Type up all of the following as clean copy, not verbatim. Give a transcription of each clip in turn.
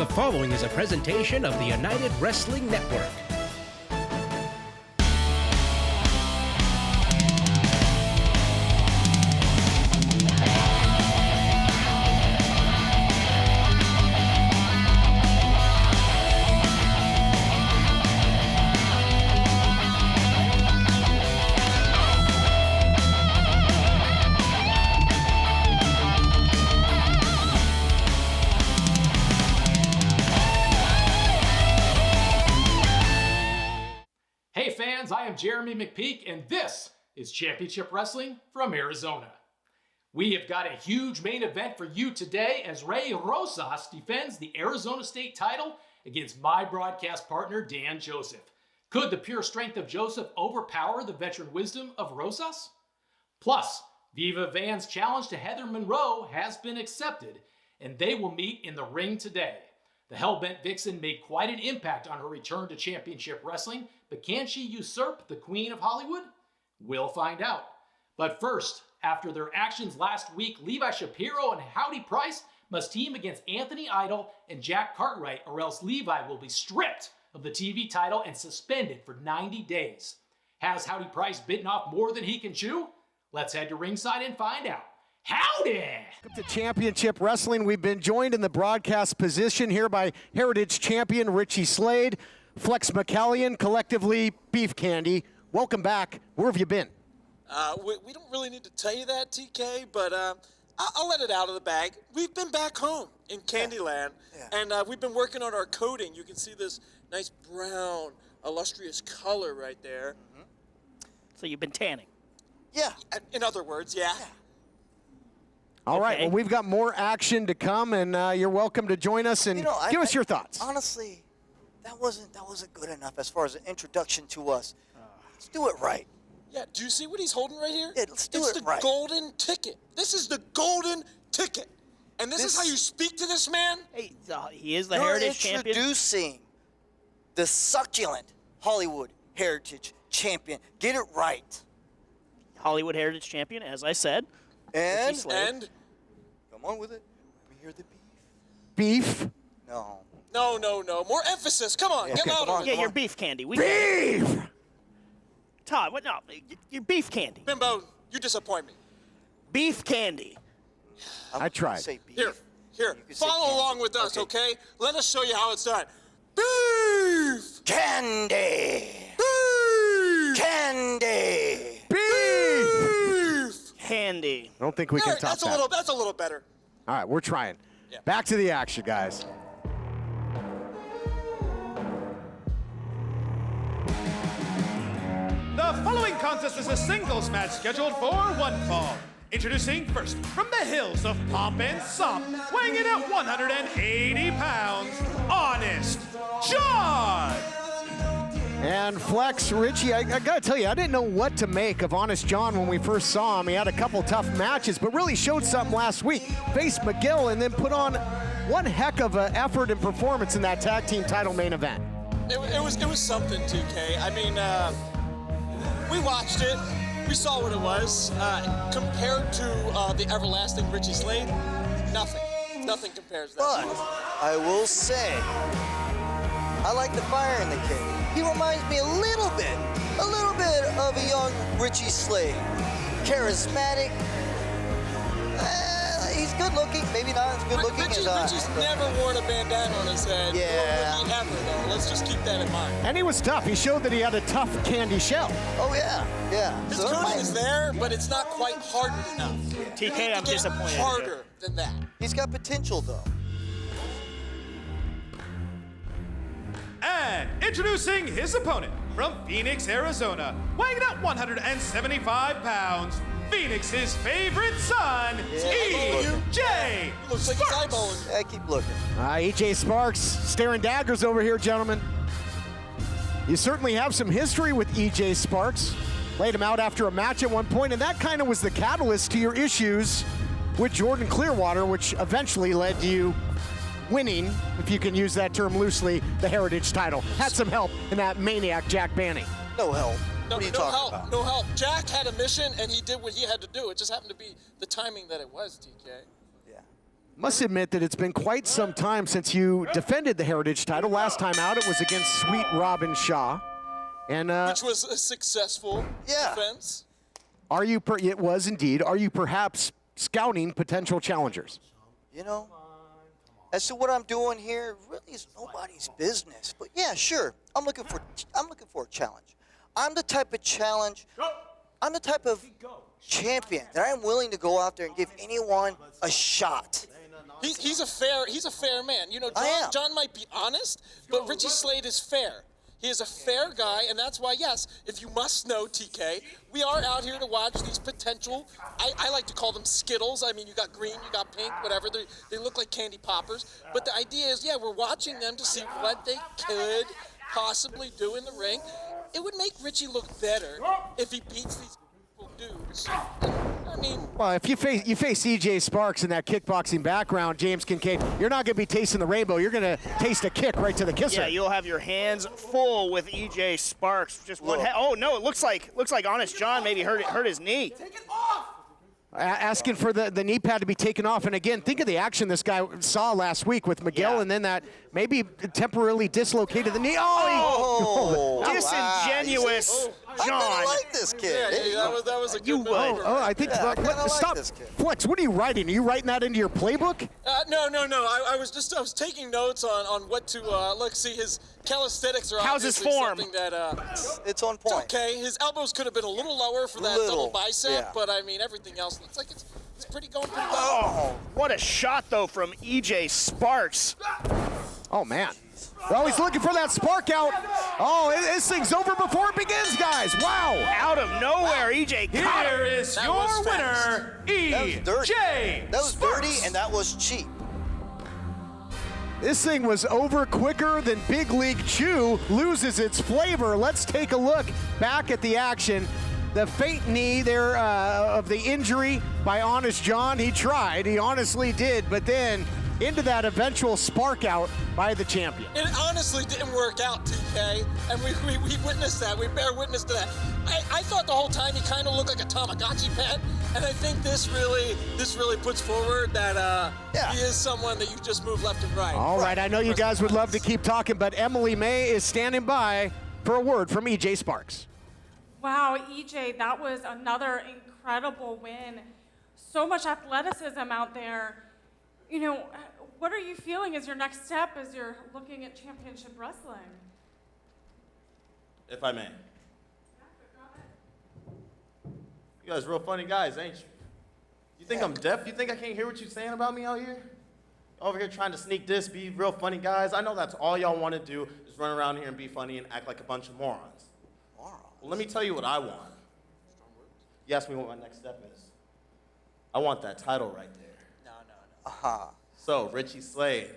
The following is a presentation of the United Wrestling Network. I am Jeramie McPeek, and this is Championship Wrestling from Arizona. We have got a huge main event for you today as Rosas defends the Arizona State title against my broadcast partner, Dan Joseph. Could the pure strength of Joseph overpower the veteran wisdom of Rosas? Plus, Viva Van's challenge to Heather Monroe has been accepted, and they will meet in the ring today. The Hellbent Vixen made quite an impact on her return to Championship Wrestling, but can she usurp the Queen of Hollywood? We'll find out. But first, after their actions last week, Levi Shapiro and Howdy Price must team against Anthony Idol and Jack Cartwright, or else Levi will be stripped of the TV title and suspended for 90 days. Has Howdy Price bitten off more than he can chew? Let's head to ringside and find out. Howdy! Welcome to Championship Wrestling. We've been joined in the broadcast position here by Heritage Champion Richie Slade, Flex McCallion, collectively Beef Candy. Welcome back. Where have you been? We don't really need to tell you that, TK, but I'll let it out of the bag. We've been back home in Candyland, and we've been working on our coating. You can see this nice brown, illustrious color right there. Mm-hmm. So you've been tanning? Yeah. In other words, yeah. All right, well, we've got more action to come, and you're welcome to join us and give us your thoughts. Honestly, that wasn't good enough as far as an introduction to us. Let's do it right. Yeah, do you see what he's holding right here? Yeah, let's do it right. It's the golden ticket. This is the golden ticket. And this is how you speak to this man? Hey, he is the Heritage Champion. You're introducing the succulent Hollywood Heritage Champion. Get it right. Hollywood Heritage Champion, as I said. And come on with it. We hear the beef. Beef? No. No. More emphasis. Come on, get louder. Yeah, you're Beef Candy. Beef! Todd, what? No, you're Beef Candy. Bimbo, you disappoint me. Beef Candy. I tried. Say beef. Here. Follow along with us, okay? Let us show you how it's done. Beef! Candy! Beef! Candy! Beef! Candy. I don't think we can top that. That's a little better. All right, we're trying. Yeah. Back to the action, guys. The following contest is a singles match scheduled for one fall. Introducing first, from the hills of Pomp and Sop, weighing in at 180 pounds, Honest John! And Flex, Richie, I got to tell you, I didn't know what to make of Honest John when we first saw him. He had a couple tough matches, but really showed something last week. Faced McGill and then put on one heck of an effort and performance in that tag team title main event. It was something, 2K. I mean, we watched it. We saw what it was. Compared to the everlasting Richie Slade, nothing. Nothing compares to that. But I will say, I like the fire in the kid. He reminds me a little bit of a young Richie Slade. Charismatic. He's good looking. Maybe not as good looking as I. Richie's never worn a bandana on his head. Yeah. Nor will he ever, though. Let's just keep that in mind. And he was tough. He showed that he had a tough candy shell. Oh, yeah. His coating is there, but it's not quite hardened enough. TK, I'm disappointed. Harder than that. He's got potential, though. And introducing his opponent from Phoenix, Arizona, weighing in at 175 pounds, Phoenix's favorite son, E.J. Looks like he's eyeballing. Yeah, keep looking. E.J. Sparks staring daggers over here, gentlemen. You certainly have some history with E.J. Sparks. Laid him out after a match at one point, and that kind of was the catalyst to your issues with Jordan Clearwater, which eventually led to you winning, if you can use that term loosely, the Heritage title. Had some help in that maniac Jack Banning. No help. No, What are you no talking help. about? No help. Jack had a mission, and he did what he had to do. It just happened to be the timing that it was, TK. Yeah. Must admit that it's been quite some time since you defended the Heritage title. Last time out, it was against Sweet Robin Shaw. And which was a successful defense. Are you? It was indeed. Are you perhaps scouting potential challengers? You know, as to what I'm doing here, really is nobody's business. But yeah, sure. I'm looking for a challenge. I'm the type of champion that I'm willing to go out there and give anyone a shot. He's a fair man. You know, John might be honest, but Richie Slade is fair. He is a fair guy, and that's why, yes, if you must know, TK, we are out here to watch these potential, I like to call them Skittles. I mean, you got green, you got pink, whatever. They look like candy poppers. But the idea is, yeah, we're watching them to see what they could possibly do in the ring. It would make Richie look better if he beats these dudes. I mean, well, if you face EJ Sparks in that kickboxing background, James Kincaid, you're not going to be tasting the rainbow. You're going to taste a kick right to the kisser. Yeah, you'll have your hands full with EJ Sparks. Just one. Oh no, it looks like Honest John maybe hurt his knee. Take it off. Asking for the knee pad to be taken off. And again, think of the action this guy saw last week with Miguel, and then that maybe tempororily dislocated the knee. Disingenuous John. I like this kid. Yeah, that was a good move. I think stop. This kid. Flex, what are you writing? Are you writing that into your playbook? No. I was taking notes on what to look. See, his calisthenics are how's his obviously form? Something that It's on point. it's okay. His elbows could have been a little lower for that double bicep, but I mean everything else looks like it's going pretty well. Oh, what a shot though from EJ Sparks. Oh man. Well, he's looking for that spark out. Oh, this thing's over before it begins, guys. Wow. Out of nowhere, EJ caught Here him. is your winner, EJ That was dirty, Sparks. and that was cheap. This thing was over quicker than Big League Chew loses its flavor. Let's take a look back at the action. The faint knee there of the injury by Honest John. He tried, he honestly did, but then into that eventual spark out by the champion. It honestly didn't work out, TK, and we witnessed that. We bear witness to that. I thought the whole time he kind of looked like a Tamagotchi pet, and I think this really puts forward that he is someone that you just move left and right. All right, I know you guys would love to keep talking, but Emily May is standing by for a word from EJ Sparks. Wow, EJ, that was another incredible win. So much athleticism out there. You know, what are you feeling as your next step as you're looking at championship wrestling? If I may. You guys real funny guys, ain't you? You think I'm deaf? You think I can't hear what you're saying about me out here? Over here trying to sneak this, be real funny guys. I know that's all y'all want to do is run around here and be funny and act like a bunch of morons. Well, let me tell you what I want. You asked me what my next step is. I want that title right there. So, Richie Slade,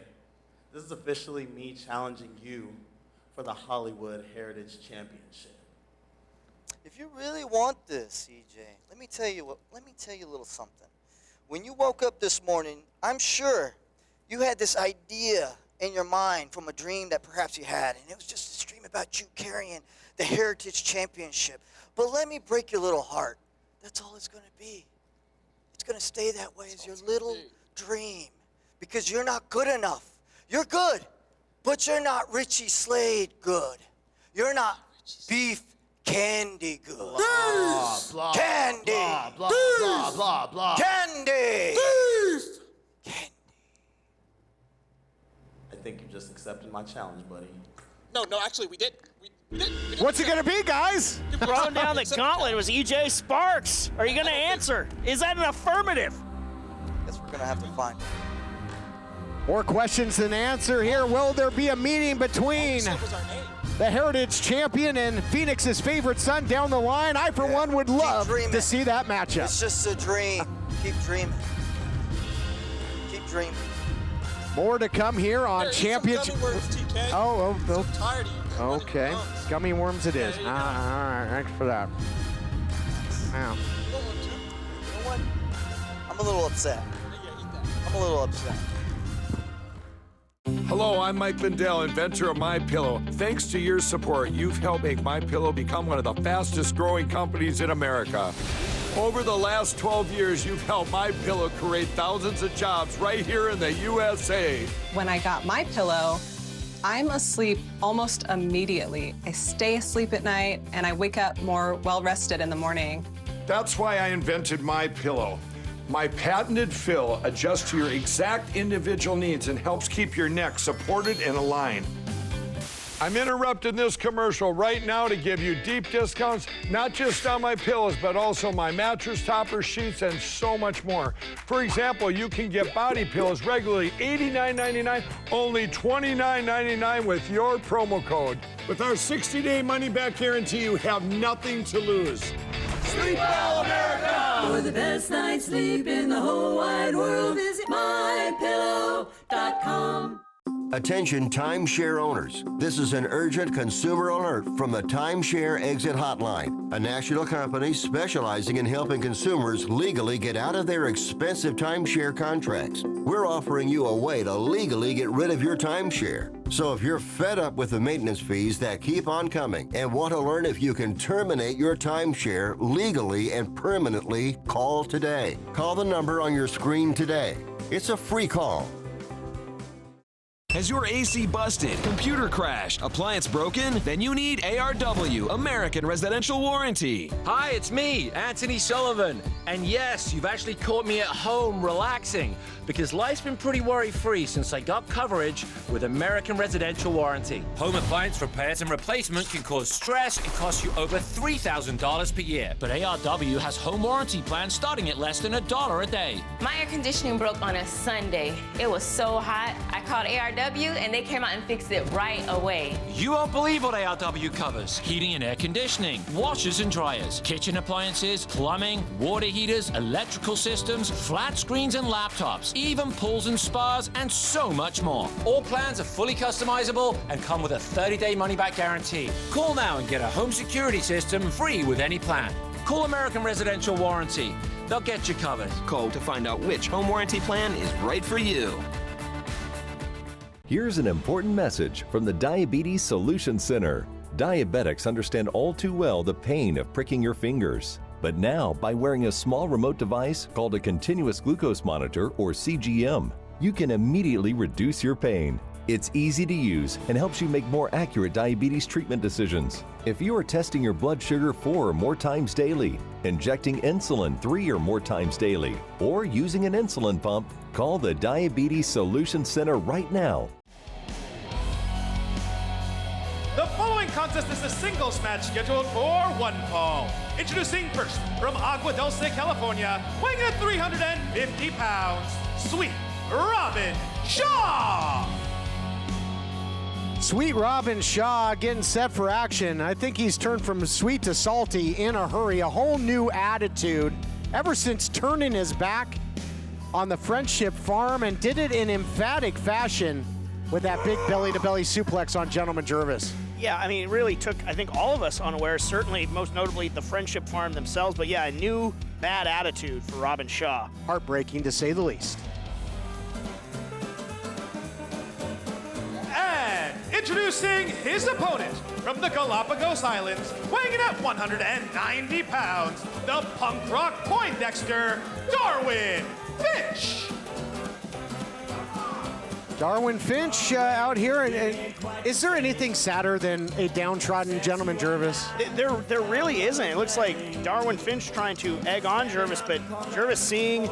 this is officially me challenging you for the Hollywood Heritage Championship. If you really want this, EJ, let me tell you a little something. When you woke up this morning, I'm sure you had this idea in your mind from a dream that perhaps you had, and it was just a dream about you carrying the Heritage Championship. But let me break your little heart. That's all it's going to be. It's going to stay that way as your little dream, because you're not good enough. You're good, but you're not Richie Slade good. You're not Beef Candy good. Blah, blah, Candy. Blah, blah, blah, blah, blah. Candy. Beef! Candy. I think you just accepted my challenge, buddy. No, actually, we did. We did. What's it going to be, guys? Throwing down the gauntlet was EJ Sparks. Are you going to answer? Is that an affirmative? Guess we're going to have to find it. More questions than answer here. Will there be a meeting between That was our name. the Heritage Champion and Phoenix's favorite son down the line? I, for one, would love to see that matchup. It's just a dream. Keep dreaming. Keep dreaming. More to come here on Here, eat some championship. gummy worms, TK. Oh. I'm tired of you. Okay. Gummy worms it is. There you All go. right. Thanks for that. Wow. You don't want to? You know what? I'm a little upset. Yeah, eat that. I'm a little upset. Hello, I'm Mike Lindell, inventor of MyPillow. Thanks to your support, you've helped make MyPillow become one of the fastest growing companies in America. Over the last 12 years, you've helped MyPillow create thousands of jobs right here in the USA. When I got MyPillow, I'm asleep almost immediately. I stay asleep at night, and I wake up more well-rested in the morning. That's why I invented MyPillow. My patented fill adjusts to your exact individual needs and helps keep your neck supported and aligned. I'm interrupting this commercial right now to give you deep discounts, not just on my pillows, but also my mattress toppers, sheets, and so much more. For example, you can get body pillows regularly $89.99, only $29.99 with your promo code. With our 60-day money-back guarantee, you have nothing to lose. Sleep well, America! For the best night's sleep in the whole wide world, visit mypillow.com. Attention timeshare owners. This is an urgent consumer alert from the Timeshare Exit Hotline, a national company specializing in helping consumers legally get out of their expensive timeshare contracts. We're offering you a way to legally get rid of your timeshare. So if you're fed up with the maintenance fees that keep on coming and want to learn if you can terminate your timeshare legally and permanently, call today. Call the number on your screen today. It's a free call. Has your AC busted, computer crashed, appliance broken? Then you need ARW, American Residential Warranty. Hi, it's me, Anthony Sullivan. And yes, you've actually caught me at home relaxing because life's been pretty worry-free since I got coverage with American Residential Warranty. Home appliance repairs and replacement can cause stress and cost you over $3,000 per year. But ARW has home warranty plans starting at less than $1 a day. My air conditioning broke on a Sunday. It was so hot, I called ARW and they came out and fixed it right away. You won't believe what ARW covers. Heating and air conditioning, washers and dryers, kitchen appliances, plumbing, water heaters, electrical systems, flat screens and laptops, even pools and spas, and so much more. All plans are fully customizable and come with a 30-day money-back guarantee. Call now and get a home security system free with any plan. Call American Residential Warranty. They'll get you covered. Call to find out which home warranty plan is right for you. Here's an important message from the Diabetes Solution Center. Diabetics understand all too well the pain of pricking your fingers. But now, by wearing a small remote device called a continuous glucose monitor, or CGM, you can immediately reduce your pain. It's easy to use and helps you make more accurate diabetes treatment decisions. If you are testing your blood sugar 4 or more times daily, injecting insulin 3 or more times daily, or using an insulin pump, call the Diabetes Solution Center right now. The following contest is a singles match scheduled for one fall. Introducing first, from Agua Dulce, California, weighing in at 350 pounds, Sweet Robin Shaw! Sweet Robin Shaw getting set for action. I think he's turned from sweet to salty in a hurry, a whole new attitude ever since turning his back on the Friendship Farm, and did it in emphatic fashion with that big belly-to-belly suplex on Gentleman Jervis. Yeah, I mean, it really took, I think, all of us unaware, certainly most notably the Friendship Farm themselves, but yeah, a new bad attitude for Robin Shaw. Heartbreaking, to say the least. And introducing his opponent from the Galapagos Islands, weighing in at 190 pounds, the punk rock Poindexter, Darwin Finch. Darwin Finch out here. Is there anything sadder than a downtrodden Gentleman Jervis? There really isn't. It looks like Darwin Finch trying to egg on Jervis, but Jervis seeing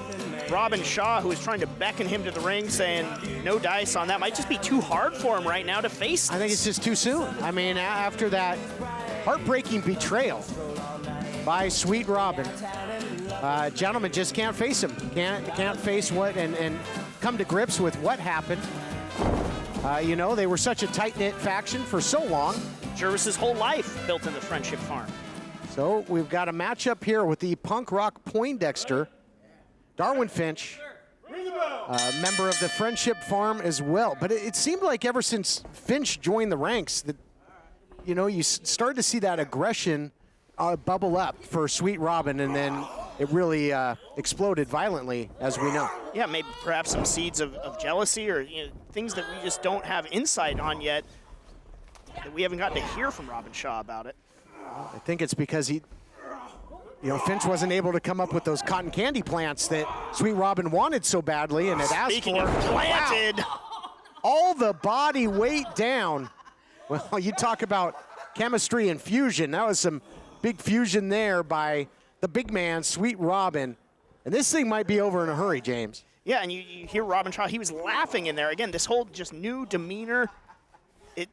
Robin Shaw, who is trying to beckon him to the ring, saying no dice on that. Might just be too hard for him right now to face this. I think it's just too soon. I mean, after that heartbreaking betrayal by Sweet Robin, Gentleman just can't face him. Can't face what and come to grips with what happened. You know, they were such a tight-knit faction for so long. Jervis's whole life built in the Friendship Farm. So we've got a matchup here with the punk rock Poindexter, Darwin Finch, member of the Friendship Farm as well. But it seemed like ever since Finch joined the ranks that, you know, you started to see that aggression bubble up for Sweet Robin, and then it really exploded violently, as we know. Yeah, maybe perhaps some seeds of jealousy, or things that we just don't have insight on yet, that we haven't gotten to hear from Robin Shaw about it. I think it's because Finch wasn't able to come up with those cotton candy plants that Sweet Robin wanted so badly and had asked for. Speaking of planted. Wow. All the body weight down. Well, you talk about chemistry and fusion. That was some big fusion there by the big man, Sweet Robin. And this thing might be over in a hurry, James. Yeah, and you hear Robin Shaw. He was laughing in there. Again, this whole just new demeanor.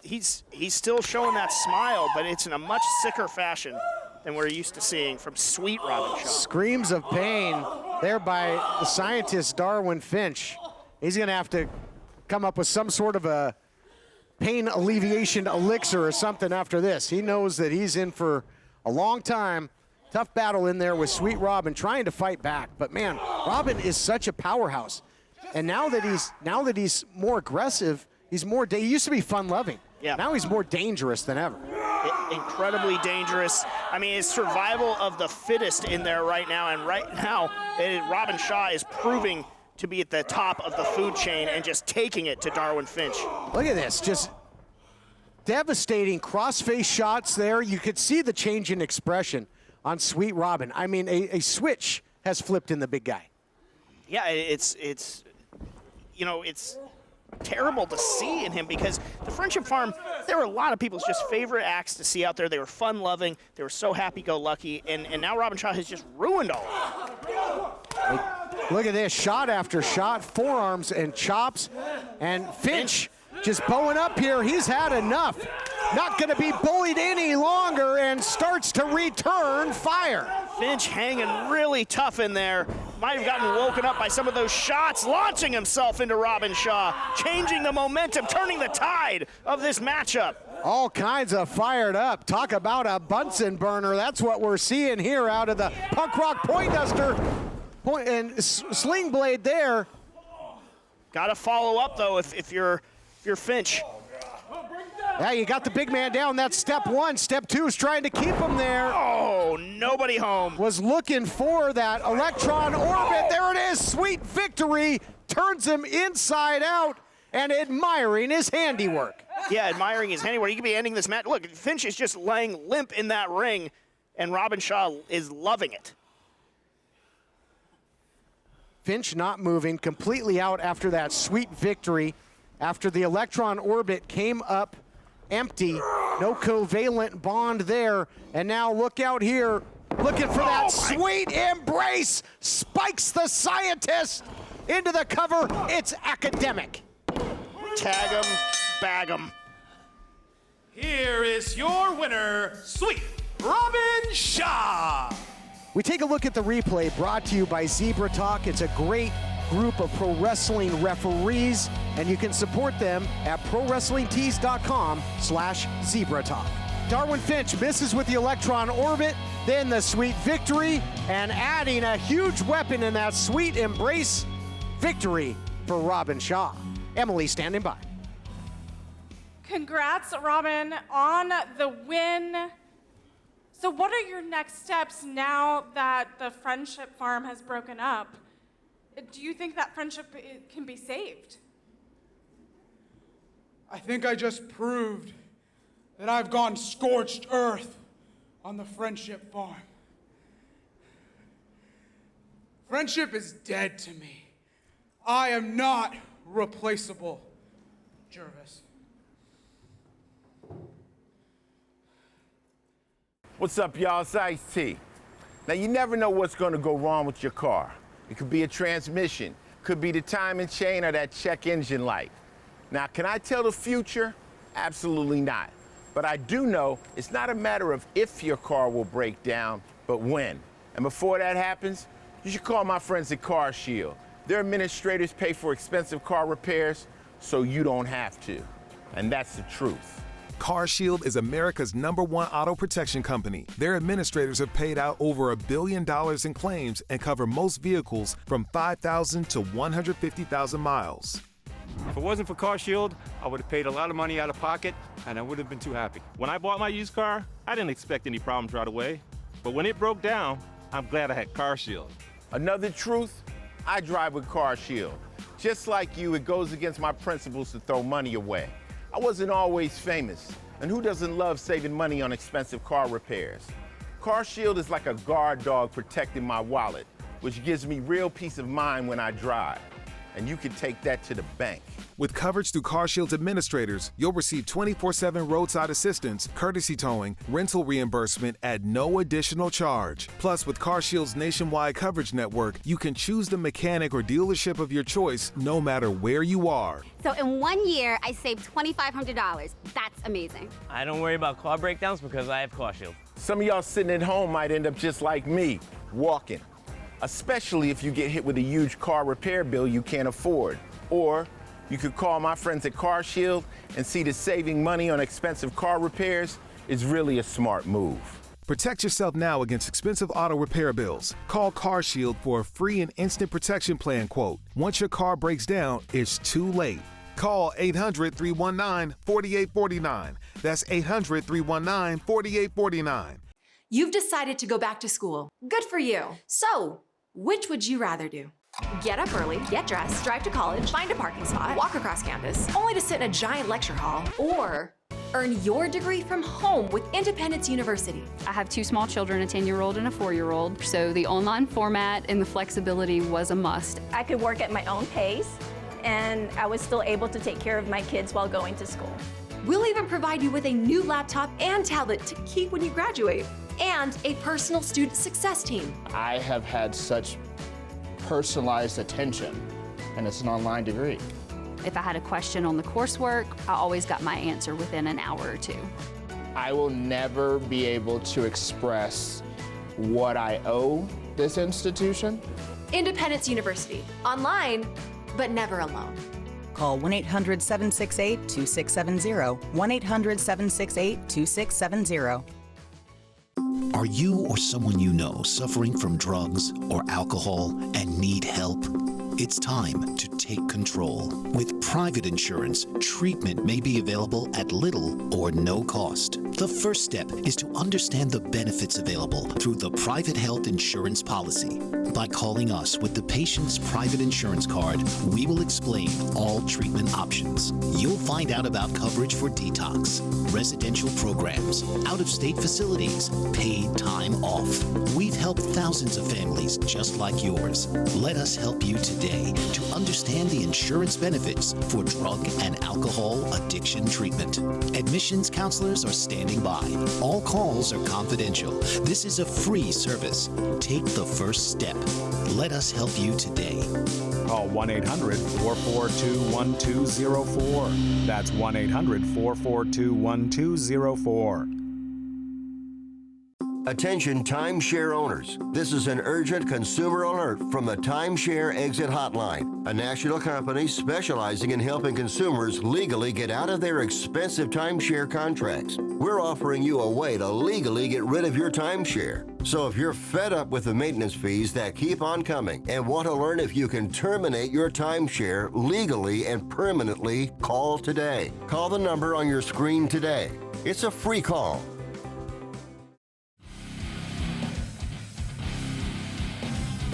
He's still showing that smile, but it's in a much sicker fashion than we're used to seeing from Sweet Robin Shaw. Screams of pain there by the scientist, Darwin Finch. He's going to have to come up with some sort of a pain alleviation elixir or something after this. He knows that he's in for a long time. Tough battle in there with Sweet Robin trying to fight back. But man, Robin is such a powerhouse. And now that he's more aggressive, he used to be fun-loving. Yeah. Now he's more dangerous than ever. Incredibly dangerous. I mean, it's survival of the fittest in there right now. And right now, Robin Shaw is proving to be at the top of the food chain and just taking it to Darwin Finch. Look at this, just devastating cross-face shots there. You could see the change in expression on Sweet Robin. I mean, a switch has flipped in the big guy. Yeah, it's terrible to see in him because the Friendship Farm, there were a lot of people's just favorite acts to see out there. They were fun-loving. They were so happy-go-lucky, and now Robin Shaw has just ruined all of it. Look at this, shot after shot, forearms and chops, and Finch just bowing up here. He's had enough. Not going to be bullied any longer and starts to return fire. Finch hanging really tough in there. Might have gotten woken up by some of those shots, launching himself into Robin Shaw, changing the momentum, turning the tide of this matchup. All kinds of fired up. Talk about a Bunsen burner. That's what we're seeing here out of the punk rock Poindexter. And Sling Blade there. Got to follow up, though, if you're Finch. Yeah, you got the big man down. That's step one. Step two is trying to keep him there. Oh, nobody home. Was looking for that electron orbit. There it is. Sweet victory. Turns him inside out and admiring his handiwork. Yeah, admiring his handiwork. He could be ending this match. Look, Finch is just laying limp in that ring, and Robin Shaw is loving it. Finch not moving, completely out after that sweet victory. After the electron orbit came up empty, no covalent bond there. And now look out here, looking for that sweet embrace. Spikes the scientist into the cover. It's academic. Tag him, bag him. Here is your winner, Sweet Robin Shaw. We take a look at the replay brought to you by Zebra Talk. It's a great group of pro wrestling referees, and you can support them at prowrestlingtees.com/Zebra Talk. Darwin Finch misses with the electron orbit, then the sweet victory, and adding a huge weapon in that sweet embrace. Victory for Robin Shaw. Emily standing by. Congrats, Robin, on the win. So what are your next steps now that the Friendship Farm has broken up? Do you think that friendship can be saved? I think I just proved that I've gone scorched earth on the Friendship Farm. Friendship is dead to me. I am not replaceable, Jervis. What's up, y'all? It's Ice-T. Now, you never know what's going to go wrong with your car. It could be a transmission, could be the timing chain or that check engine light. Now, can I tell the future? Absolutely not. But I do know it's not a matter of if your car will break down, but when. And before that happens, you should call my friends at Car Shield. Their administrators pay for expensive car repairs, so you don't have to. And that's the truth. CarShield is America's #1 auto protection company. Their administrators have paid out over $1 billion in claims and cover most vehicles from 5,000 to 150,000 miles. If it wasn't for CarShield, I would have paid a lot of money out of pocket, and I would have been too happy. When I bought my used car, I didn't expect any problems right away. But when it broke down, I'm glad I had CarShield. Another truth, I drive with CarShield. Just like you, it goes against my principles to throw money away. I wasn't always famous, and who doesn't love saving money on expensive car repairs? CarShield is like a guard dog protecting my wallet, which gives me real peace of mind when I drive. And you can take that to the bank. With coverage through CarShield's administrators, you'll receive 24/7 roadside assistance, courtesy towing, rental reimbursement at no additional charge. Plus, with CarShield's nationwide coverage network, you can choose the mechanic or dealership of your choice no matter where you are. So in 1 year, I saved $2,500. That's amazing. I don't worry about car breakdowns because I have CarShield. Some of y'all sitting at home might end up just like me, walking. Especially if you get hit with a huge car repair bill you can't afford. Or you could call my friends at CarShield and see that saving money on expensive car repairs is really a smart move. Protect yourself now against expensive auto repair bills. Call CarShield for a free and instant protection plan quote. Once your car breaks down, it's too late. Call 800-319-4849. That's 800-319-4849. You've decided to go back to school. Good for you. So, which would you rather do? Get up early, get dressed, drive to college, find a parking spot, walk across campus, only to sit in a giant lecture hall, or earn your degree from home with Independence University. I have 2 small children, a 10-year-old and a 4-year-old, so the online format and the flexibility was a must. I could work at my own pace, and I was still able to take care of my kids while going to school. We'll even provide you with a new laptop and tablet to keep when you graduate, and a personal student success team. I have had such personalized attention, and it's an online degree. If I had a question on the coursework, I always got my answer within an hour or 2. I will never be able to express what I owe this institution. Independence University, online, but never alone. Call 1-800-768-2670, 1-800-768-2670. Are you or someone you know suffering from drugs or alcohol and need help? It's time to take control. With private insurance, treatment may be available at little or no cost. The first step is to understand the benefits available through the private health insurance policy. By calling us with the patient's private insurance card, we will explain all treatment options. You'll find out about coverage for detox, residential programs, out-of-state facilities, paid time off. We've helped thousands of families just like yours. Let us help you today to understand the insurance benefits for drug and alcohol addiction treatment. Admissions counselors are standing by. All calls are confidential. This is a free service. Take the first step. Let us help you today. Call 1-800-442-1204. That's 1-800-442-1204. Attention timeshare owners. This is an urgent consumer alert from the Timeshare Exit Hotline, a national company specializing in helping consumers legally get out of their expensive timeshare contracts. We're offering you a way to legally get rid of your timeshare. So if you're fed up with the maintenance fees that keep on coming and want to learn if you can terminate your timeshare legally and permanently, call today. Call the number on your screen today. It's a free call.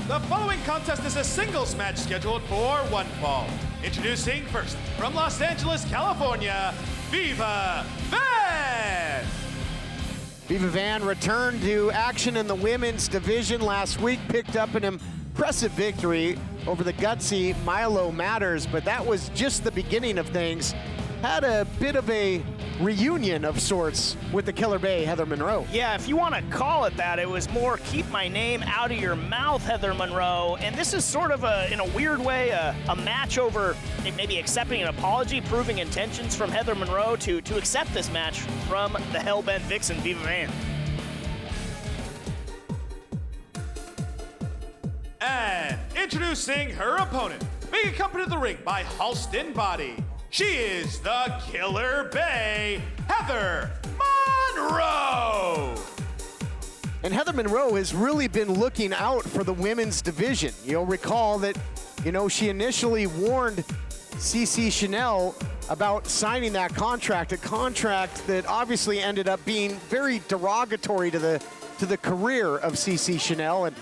The following contest is a singles match scheduled for one fall. Introducing first, from Los Angeles, California, Viva Van! Viva Van returned to action in the women's division last week, picked up an impressive victory over the gutsy Milo Matters, but that was just the beginning of things. Had a bit of a reunion of sorts with the Killer Bay, Heather Monroe. Yeah, if you want to call it that, it was more keep my name out of your mouth, Heather Monroe. And this is sort of, in a weird way, a match over maybe accepting an apology, proving intentions from Heather Monroe to accept this match from the Hellbent Vixen, Viva Van. And introducing her opponent, being accompanied to the ring by Halston Body. She is the Killer Bay, Heather Monroe! And Heather Monroe has really been looking out for the women's division. You'll recall that, she initially warned CC Chanel about signing that contract, a contract that obviously ended up being very derogatory to the career of CC Chanel and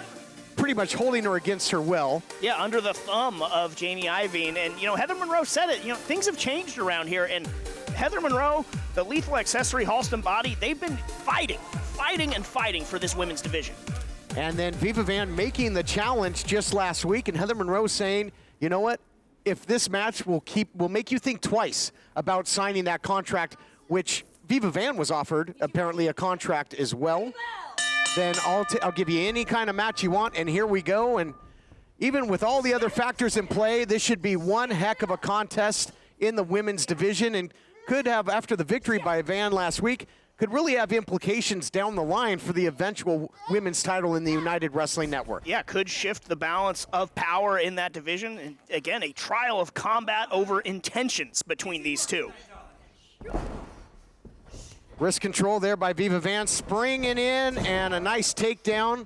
pretty much holding her against her will. Yeah, under the thumb of Jamie Iovine. And, Heather Monroe said it. Things have changed around here. And Heather Monroe, the Lethal Accessory, Halston Body, they've been fighting fighting and fighting for this women's division. And then Viva Van making the challenge just last week, and Heather Monroe saying, you know what? If this match will make you think twice about signing that contract, which Viva Van was offered apparently a contract as well, then I'll give you any kind of match you want, and here we go. And even with all the other factors in play, this should be one heck of a contest in the women's division, and could have, after the victory by Van last week, could really have implications down the line for the eventual women's title in the United Wrestling Network. Yeah, could shift the balance of power in that division. And again, a trial of combat over intentions between these two. Wrist control there by Viva Van, springing in, and a nice takedown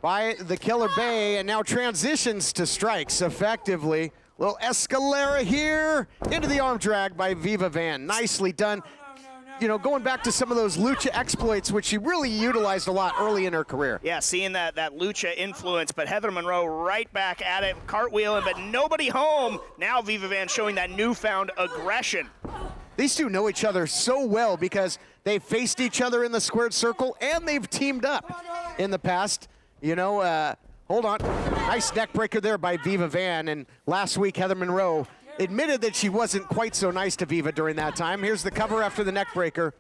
by the Killer Bay, and now transitions to strikes effectively. Little Escalera here into the arm drag by Viva Van. Nicely done. You know, going back to some of those lucha exploits, which she really utilized a lot early in her career. Yeah, seeing that lucha influence, but Heather Monroe right back at it, cartwheeling, but nobody home. Now Viva Van showing that newfound aggression. These two know each other so well because they've faced each other in the squared circle and they've teamed up in the past. You know, hold on. Nice neck breaker there by Viva Van, and last week Heather Monroe admitted that she wasn't quite so nice to Viva during that time. Here's the cover after the neck breaker.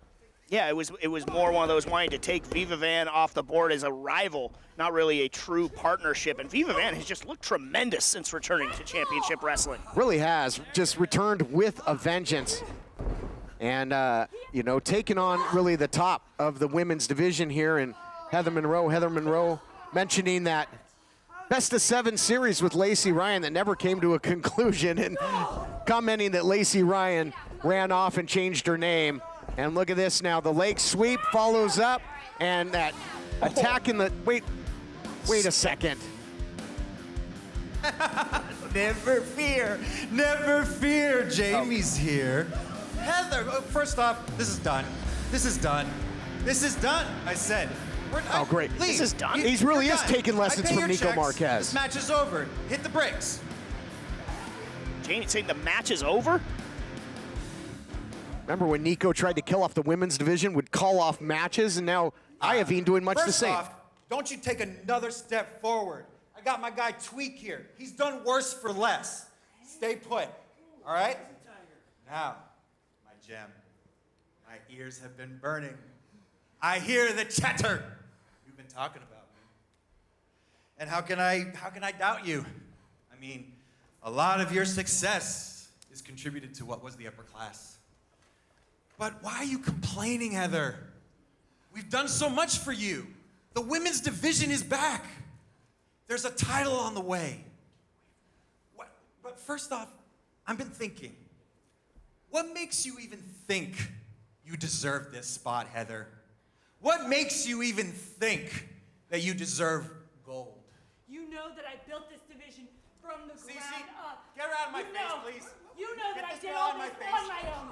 Yeah, it was more one of those wanting to take Viva Van off the board as a rival, not really a true partnership. And Viva Van has just looked tremendous since returning to Championship Wrestling. Really has, just returned with a vengeance. And, you know, taking on really the top of the women's division here. And Heather Monroe mentioning that best-of-7 series with Lacey Ryan that never came to a conclusion, and commenting that Lacey Ryan ran off and changed her name. And look at this now. The leg sweep follows up, and that attack in the... Wait a second. Never fear, Jamie's here. Heather, first off, this is done. I said. Oh, great. Lee, this is done? He really is taking lessons from Nico Marquez. This match is over. Hit the brakes. Jamie saying the match is over? Remember when Nico tried to kill off the women's division, would call off matches, and now Iovine doing much the same. First off, don't you take another step forward. I got my guy Tweak here. He's done worse for less. Stay put, all right? Now, my gem, my ears have been burning. I hear the chatter you've been talking about me. And how can I doubt you? I mean, a lot of your success is contributed to what was the upper class. But why are you complaining, Heather? We've done so much for you. The women's division is back. There's a title on the way. But first off, I've been thinking, what makes you even think you deserve this spot, Heather? What makes you even think that you deserve gold? You know that I built this division from the ground up. Get out of my face, please. You know that I did all this on my own.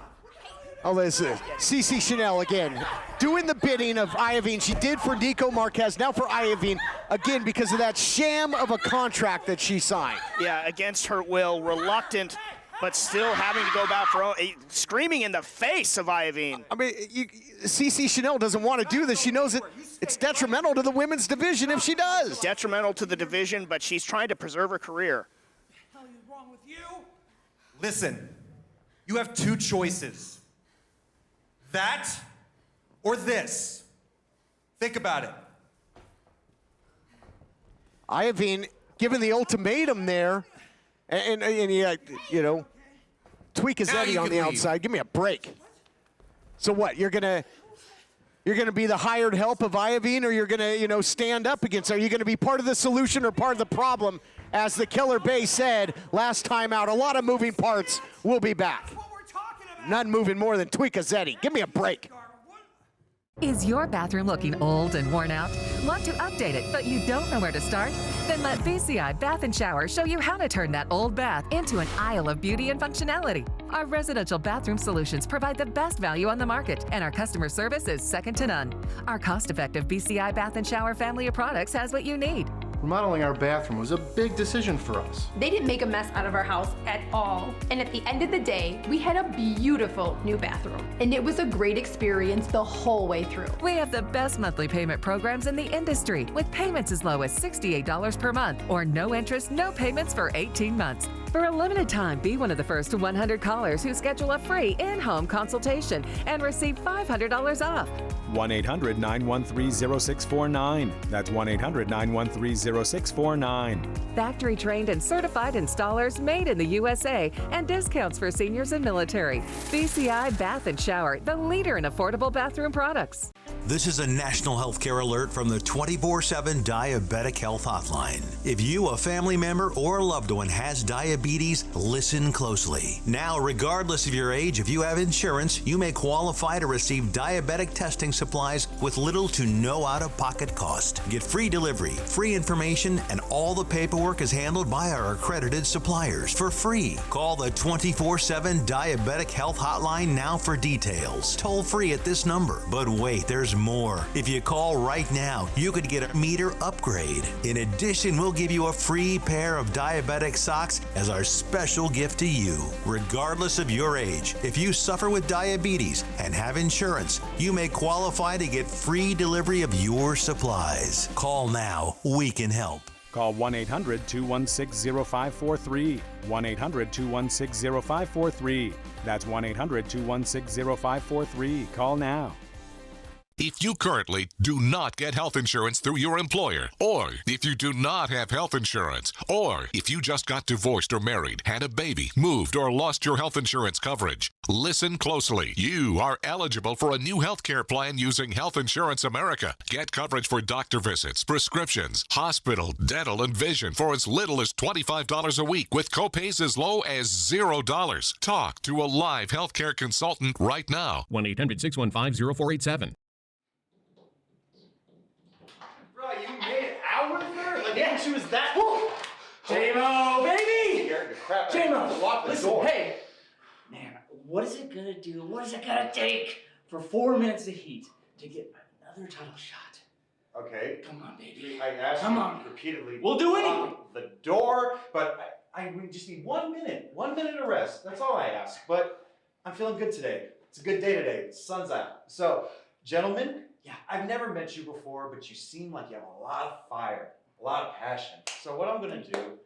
Oh, this is CC Chanel again, doing the bidding of Iovine. She did for Nico Marquez, now for Iovine, again, because of that sham of a contract that she signed. Yeah, against her will, reluctant, but still having to go back for screaming in the face of Iovine. I mean, CC Chanel doesn't want to do this. She knows it's detrimental to the women's division if she does. Detrimental to the division, but she's trying to preserve her career. What the hell is wrong with you? Listen, you have two choices. That or this. Think about it. Iovine given the ultimatum there, and yeah, you know, Tweak is Eddie on the outside. Give me a break. So what? You're gonna be the hired help of Iovine, or you're gonna, you know, stand up against? Are you gonna be part of the solution or part of the problem? As the Killer Bay said last time out, a lot of moving parts. We'll be back. None moving more than Tweakazetti. Give me a break. Is your bathroom looking old and worn out? Want to update it, but you don't know where to start? Then let BCI Bath and Shower show you how to turn that old bath into an aisle of beauty and functionality. Our residential bathroom solutions provide the best value on the market, and our customer service is second to none. Our cost-effective BCI Bath and Shower family of products has what you need. Remodeling our bathroom was a big decision for us. They didn't make a mess out of our house at all. And at the end of the day, we had a beautiful new bathroom. And it was a great experience the whole way through. We have the best monthly payment programs in the industry with payments as low as $68 per month or no interest, no payments for 18 months. For a limited time, be one of the first 100 callers who schedule a free in-home consultation and receive $500 off. 1-800-913-0649. That's 1-800-913-0649. Factory trained and certified installers made in the USA and discounts for seniors and military. BCI Bath and Shower, the leader in affordable bathroom products. This is a national healthcare alert from the 24/7 Diabetic Health Hotline. If you, a family member, or a loved one has diabetes, listen closely. Now, regardless of your age, if you have insurance, you may qualify to receive diabetic testing supplies with little to no out-of-pocket cost. Get free delivery, free information, and all the paperwork is handled by our accredited suppliers for free. Call the 24/7 Diabetic Health Hotline now for details. Toll free at this number. But wait, there's more. If you call right now, you could get a meter upgrade. In addition, we'll give you a free pair of diabetic socks as our special gift to you. Regardless of your age, if you suffer with diabetes and have insurance, you may qualify to get free delivery of your supplies. Call now. We can help. Call 1-800-216-0543. 1-800-216-0543. That's 1-800-216-0543. Call now. If you currently do not get health insurance through your employer, or if you do not have health insurance, or if you just got divorced or married, had a baby, moved, or lost your health insurance coverage, listen closely. You are eligible for a new health care plan using Health Insurance America. Get coverage for doctor visits, prescriptions, hospital, dental, and vision for as little as $25 a week with copays as low as $0. Talk to a live healthcare consultant right now. 1-800-615-0487. You made it hours there? Like, Yeah, she was that. J-Mo, baby! J-Mo, listen, hey. Man, what is it gonna do? What is it gonna take for 4 minutes of heat to get another title shot? Okay. Come on, baby. I asked Come you on. repeatedly. We'll do anything. Lock the door, but we just need 1 minute. 1 minute of rest. That's all I ask. But I'm feeling good today. It's a good day today. The sun's out. So, gentlemen, yeah, I've never met you before, but you seem like you have a lot of fire, a lot of passion. So what I'm gonna do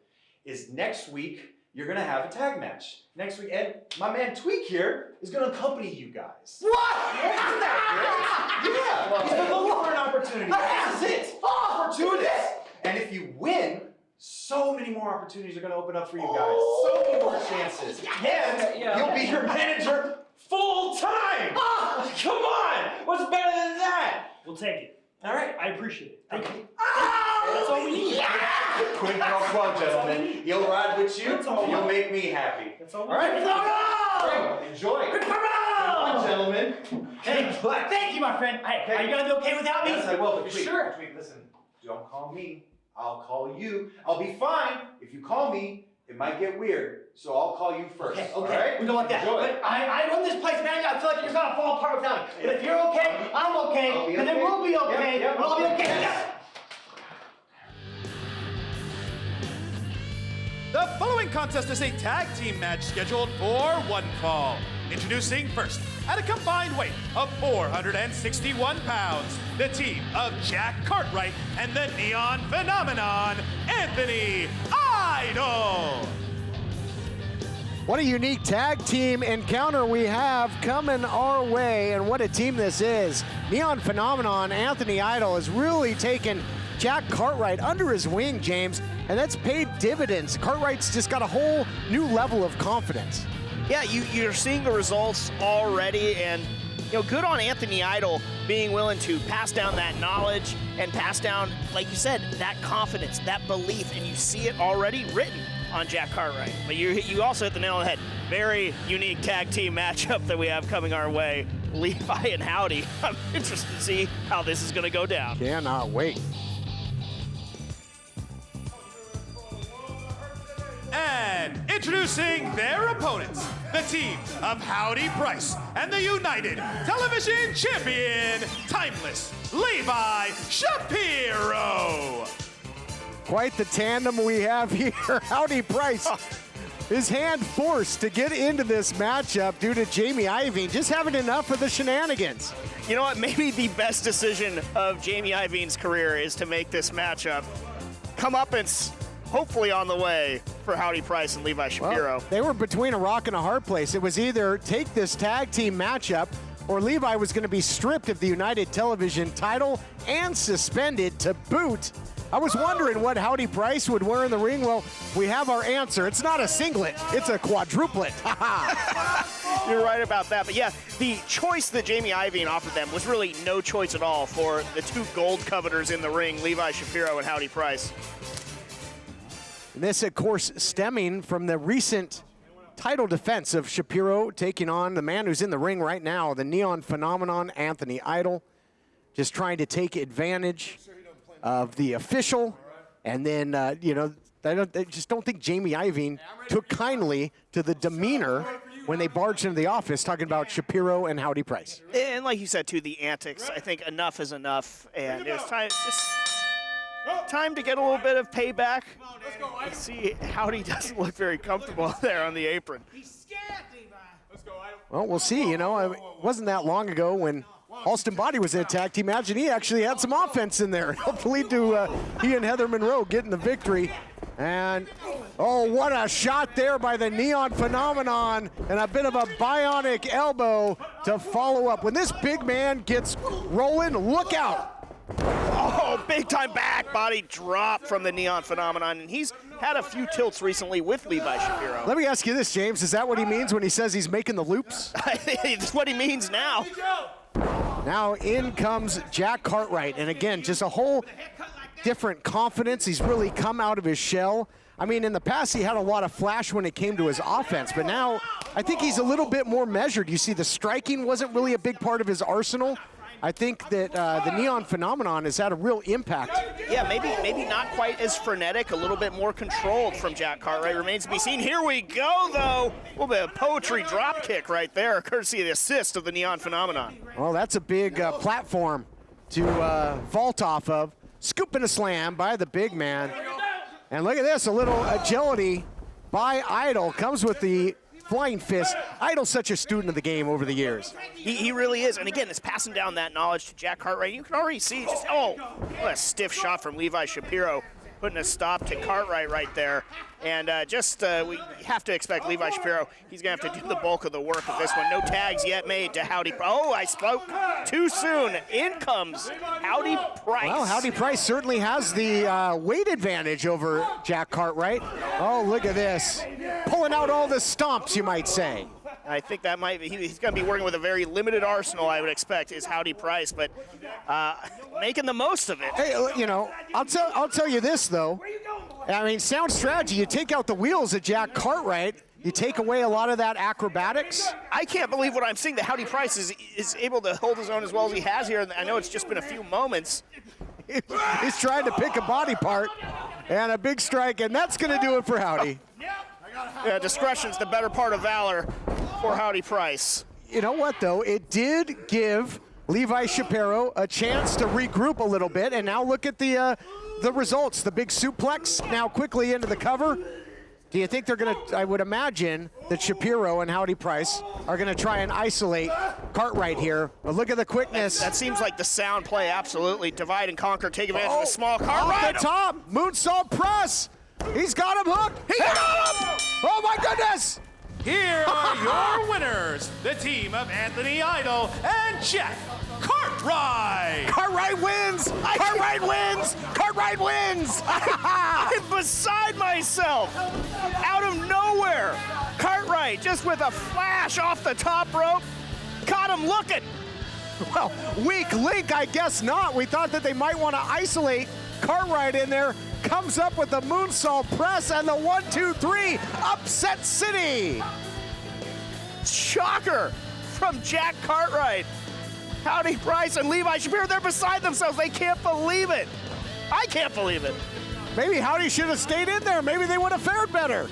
is next week, you're gonna have a tag match. Next week, and my man Tweak here is gonna accompany you guys. What? Isn't that great? Yeah, he's been looking for an opportunity. This is it. Fortuitous. And if you win, so many more opportunities are gonna open up for you guys. So many more chances. And you'll be your manager full time. Come on, what's better than that? We'll take it. All right, I appreciate it. Thank you. That's all we need. Quick pro club, gentlemen. He'll ride with you. You'll make me happy. That's all we All right, need. enjoy. Good Come on, gentlemen. Hey, thank you, my friend. Hey, are you gonna be okay without me? Yes, I will. But Sure. Tweak, listen. Don't call me. I'll call you. I'll be fine. If you call me, it might get weird. So I'll call you first. Okay, All right? we don't want that. Enjoy. But I run this place, man. I feel like you're gonna fall apart without me. But if you're okay, I'm okay, I'll be and then okay. we'll be okay. Yep, We'll all be okay. yes. The following contest is a tag team match scheduled for one fall. Introducing first, at a combined weight of 461 pounds, the team of Jack Cartwright and the Neon Phenomenon, Anthony Idol. What a unique tag team encounter we have coming our way, and what a team this is. Neon Phenomenon, Anthony Idol, has really taken Jack Cartwright under his wing, James, and that's paid dividends. Cartwright's just got a whole new level of confidence. Yeah, you're seeing the results already, and good on Anthony Idol being willing to pass down that knowledge and pass down, like you said, that confidence, that belief, and you see it already written on Jack Cartwright. But you also hit the nail on the head. Very unique tag team matchup that we have coming our way. Levi and Howdy. I'm interested to see how this is going to go down. Cannot wait. And introducing their opponents, the team of Howdy Price and the United Television Champion, Timeless Levi Shapiro. Quite the tandem we have here. Howdy Price. His hand forced to get into this matchup due to Jeramie Iovine just having enough of the shenanigans. You know what? Maybe the best decision of Jeramie Iovine's career is to make this matchup. Comeuppance hopefully on the way for Howdy Price and Levi Shapiro. Well, they were between a rock and a hard place. It was either take this tag team matchup or Levi was going to be stripped of the United Television title and suspended to boot. I was wondering what Howdy Price would wear in the ring. Well, we have our answer. It's not a singlet, it's a quadruplet. You're right about that. But yeah, the choice that Jeramie Iovine offered them was really no choice at all for the two gold coveters in the ring, Levi Shapiro and Howdy Price. And this, of course, stemming from the recent title defense of Shapiro taking on the man who's in the ring right now, the neon phenomenon, Anthony Idol, just trying to take advantage of the official. And then, you know, I just don't think Jeramie Iovine took kindly to the demeanor when they barged into the office talking about Shapiro and Howdy Price. And like you said, too, the antics. I think enough is enough. And it was time to get a little bit of payback. You see Howdy doesn't look very comfortable there on the apron. Well, we'll see. You know, it wasn't that long ago when Alston Body was in a tag team. Imagine he actually had some offense in there. Helped lead to he and Heather Monroe getting the victory. And, oh, what a shot there by the Neon Phenomenon, and a bit of a bionic elbow to follow up. When this big man gets rolling, look out. Oh, big time back body drop from the Neon Phenomenon, and he's had a few tilts recently with Levi Shapiro. Let me ask you this, James. Is that what he means when he says he's making the loops? That's what he means now. Now in comes Jack Cartwright, and again, just a whole different confidence. He's really come out of his shell. I mean, in the past, he had a lot of flash when it came to his offense, but now I think he's a little bit more measured. You see, the striking wasn't really a big part of his arsenal. I think that the Neon Phenomenon has had a real impact. Yeah, maybe not quite as frenetic, a little bit more controlled from Jack Cartwright. Remains to be seen. Here we go, though. A little bit of poetry drop kick right there, courtesy of the assist of the Neon Phenomenon. Well, that's a big platform to vault off of. Scoop and a slam by the big man. And look at this, a little agility by Idol. Comes with the flying fist. Idol's such a student of the game over the years. He really is. And again, it's passing down that knowledge to Jack Cartwright. You can already see just, oh, what a stiff shot from Levi Shapiro, putting a stop to Cartwright right there. And we have to expect Levi Shapiro, he's going to have to do the bulk of the work of this one. No tags yet made to Howdy. Oh, I spoke too soon. In comes Howdy Price. Well, Howdy Price certainly has the weight advantage over Jack Cartwright. Oh, look at this. Pulling out all the stomps, you might say. I think that might be, he's going to be working with a very limited arsenal, I would expect, is Howdy Price, but making the most of it. Hey, you know, I'll tell you this, though. I mean, sound strategy. You take out the wheels of Jack Cartwright, you take away a lot of that acrobatics. I can't believe what I'm seeing, that Howdy Price is able to hold his own as well as he has here. I know it's just been a few moments. He's trying to pick a body part, and a big strike, and that's going to do it for Howdy. Yeah, discretion's the better part of valor for Howdy Price. You know what, though? It did give Levi Shapiro a chance to regroup a little bit, and now look at the results. The big suplex now quickly into the cover. Do you think they're going to, I would imagine that Shapiro and Howdy Price are going to try and isolate Cartwright here. But look at the quickness. That seems like the sound play, absolutely. Divide and conquer, take advantage of the small Cartwright. Off the top, moonsault press. He's got him hooked. He got him! Oh my goodness! Here are your winners, the team of Anthony Idol and Jack Cartwright. Cartwright wins! Cartwright wins! Cartwright wins! I'm beside myself. Out of nowhere, Cartwright just with a flash off the top rope, caught him looking. Well, weak link, I guess not. We thought that they might want to isolate Cartwright in there. Comes up with the moonsault press and the 1-2-3 upset city. Shocker from Jack Cartwright. Howdy Price and Levi Shapiro, they're beside themselves. They can't believe it. I can't believe it. Maybe Howdy should have stayed in there. Maybe they would have fared better.